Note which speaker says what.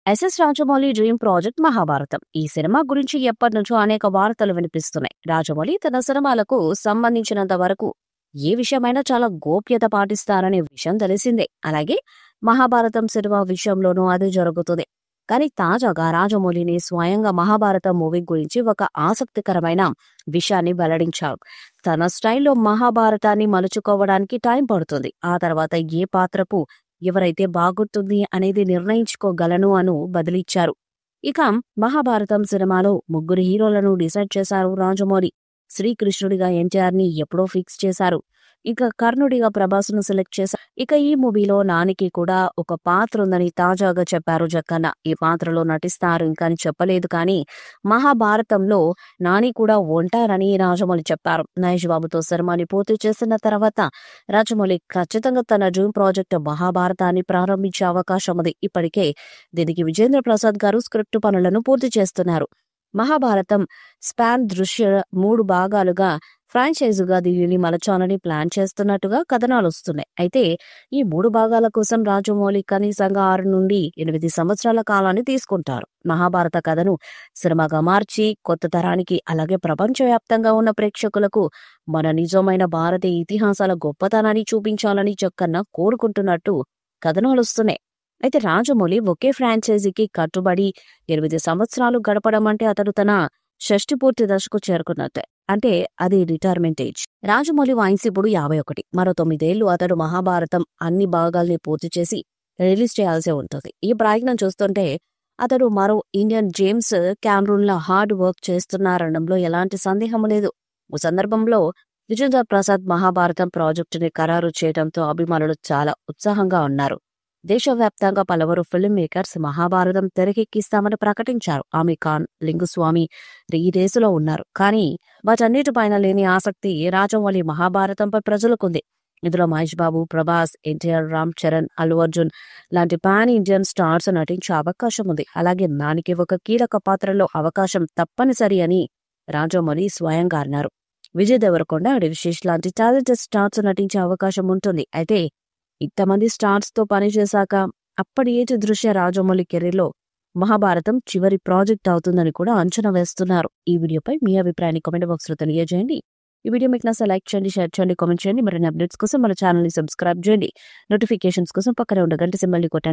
Speaker 1: SS Rajamouli dream project Mahabharatam. ఈ cinema గురించి ఎప్పటినుంచో అనేక వార్తలు వినిపిస్తున్నాయి. రాజమౌళి తన సినిమాలకు సంబంధించినంత వరకు ఏ విషయమైనా చాలా గోప్యత పాటిస్తారనే విషయం తెలిసిందే. అలాగే మహాభారతం సినిమా విషయంలోనూ అదే జరుగుతుంది. కానీ తాజాగా రాజమౌళిని స్వయంగా మహాభారతం మూవీ గురించి ఒక ఆసక్తికరమైన విషయాన్ని వెల్లడించారు. తన స్టైల్లో మహాభారతాన్ని మలుచుకోవడానికి టైం పడుతుంది. ఆ తర్వాత ఏ పాత్రకు ఎవరైతే బాగుంటుంది అనేది నిర్ణయించుకోగలను అను బదిలిచ్చారు. ఇక మహాభారతం సినిమాలో ముగ్గురు హీరోలను డిసైడ్ చేశారు రాజమౌళి. శ్రీకృష్ణుడిగా ఎన్టీఆర్ ని ఎప్పుడో ఫిక్స్ చేశారు. ఇక కర్ణుడిగా ప్రభాస్ ను సెలెక్ట్ చేశారు. ఇక ఈ మూవీలో నానికి కూడా ఒక పాత్ర ఉందని తాజాగా చెప్పారు జక్కన్న. ఈ పాత్రలో నటిస్తారు ఇంకా అని చెప్పలేదు, కానీ మహాభారతంలో నాని కూడా ఉంటారని రాజమౌళి చెప్పారు. మహేష్ బాబుతో సినిమాని పూర్తి చేసిన తర్వాత రాజమౌళి ఖచ్చితంగా తన డ్రీమ్ ప్రాజెక్ట్ మహాభారతాన్ని ప్రారంభించే అవకాశం ఉంది. ఇప్పటికే దీనికి విజేంద్ర ప్రసాద్ గారు స్క్రిప్ట్ పనులను పూర్తి చేస్తున్నారు. మహాభారతం స్పాన్ దృశ్య 3 భాగాలుగా ఫ్రాంచైజీగా దీనిని మలచాలని ప్లాన్ చేస్తున్నట్టుగా కథనాలు వస్తున్నాయి. అయితే ఈ 3 భాగాల కోసం రాజమౌళి కనీసంగా 6 నుండి 8 సంవత్సరాల కాలాన్ని తీసుకుంటారు. మహాభారత కథను సినిమాగా మార్చి కొత్త తరానికి అలాగే ప్రపంచవ్యాప్తంగా ఉన్న ప్రేక్షకులకు మన నిజమైన భారతీయ ఇతిహాసాల గొప్పతనాన్ని చూపించాలని జక్కన్న కోరుకుంటున్నట్టు కథనాలు వస్తున్నాయి. అయితే రాజమౌళి ఒకే ఫ్రాంచైజీకి కట్టుబడి 8 సంవత్సరాలు గడపడం అంటే అతడు తన షష్టి పూర్తి దశకు చేరుకున్నట్టే. అంటే అది రిటైర్మెంట్ ఏజ్. రాజమౌళి వయసు ఇప్పుడు 51. మరో 9 ఏళ్లు అతడు మహాభారతం అన్ని భాగాల్ని పూర్తి చేసి రిలీజ్ చేయాల్సి ఉంటుంది. ఈ ప్రయత్నం చూస్తుంటే అతడు మరో ఇండియన్ జేమ్స్ క్యామరూన్లా హార్డ్ వర్క్ చేస్తున్నారనడంలో ఎలాంటి సందేహం లేదు. ఈ సందర్భంలో విజేంద్ర ప్రసాద్ మహాభారతం ప్రాజెక్టుని ఖరారు చేయడంతో అభిమానులు చాలా ఉత్సాహంగా ఉన్నారు. దేశవ్యాప్తంగా పలువురు ఫిల్మ్ మేకర్స్ మహాభారతం తెరకెక్కిస్తామని ప్రకటించారు. ఆమీ ఖాన్, లింగుస్వామి ఈ రేసులో ఉన్నారు. కానీ వాటన్నిటిపైన లేని ఆసక్తి రాజమౌళి మహాభారతంపై ప్రజలకుంది. ఇందులో మహేష్ బాబు, ప్రభాస్, ఎన్టీఆర్, రామ్ చరణ్, అల్లు అర్జున్ లాంటి పాన్ ఇండియన్ స్టార్స్ నటించే అవకాశం ఉంది. అలాగే నానికి ఒక కీలక పాత్రలో అవకాశం తప్పనిసరి అని రాజమౌళి స్వయంగా అన్నారు. విజయ్ దేవరకొండ, విశేష్ లాంటి టాలెంటెడ్ స్టార్స్ నటించే అవకాశం ఉంటుంది. అయితే ఇంతమంది స్టార్స్ తో పనిచేశాక అప్పటి ఏజ్ దృశ్య రాజమౌళి కెరీర్లో మహాభారతం చివరి ప్రాజెక్ట్ అవుతుందని కూడా అంచనా వేస్తున్నారు. ఈ వీడియోపై మీ అభిప్రాయాన్ని కామెంట్ బాక్స్ లో తెలియజేయండి. ఈ వీడియో మీకు నచ్చితే లైక్ చేయండి, షేర్ చేయండి, కామెంట్ చేయండి. మరిన్ని అప్డేట్స్ కోసం మన ఛానల్ ని సబ్స్క్రైబ్ చేయండి. నోటిఫికేషన్స్ కోసం పక్కనే ఉన్న గంట సింబల్ ని కొట్టండి.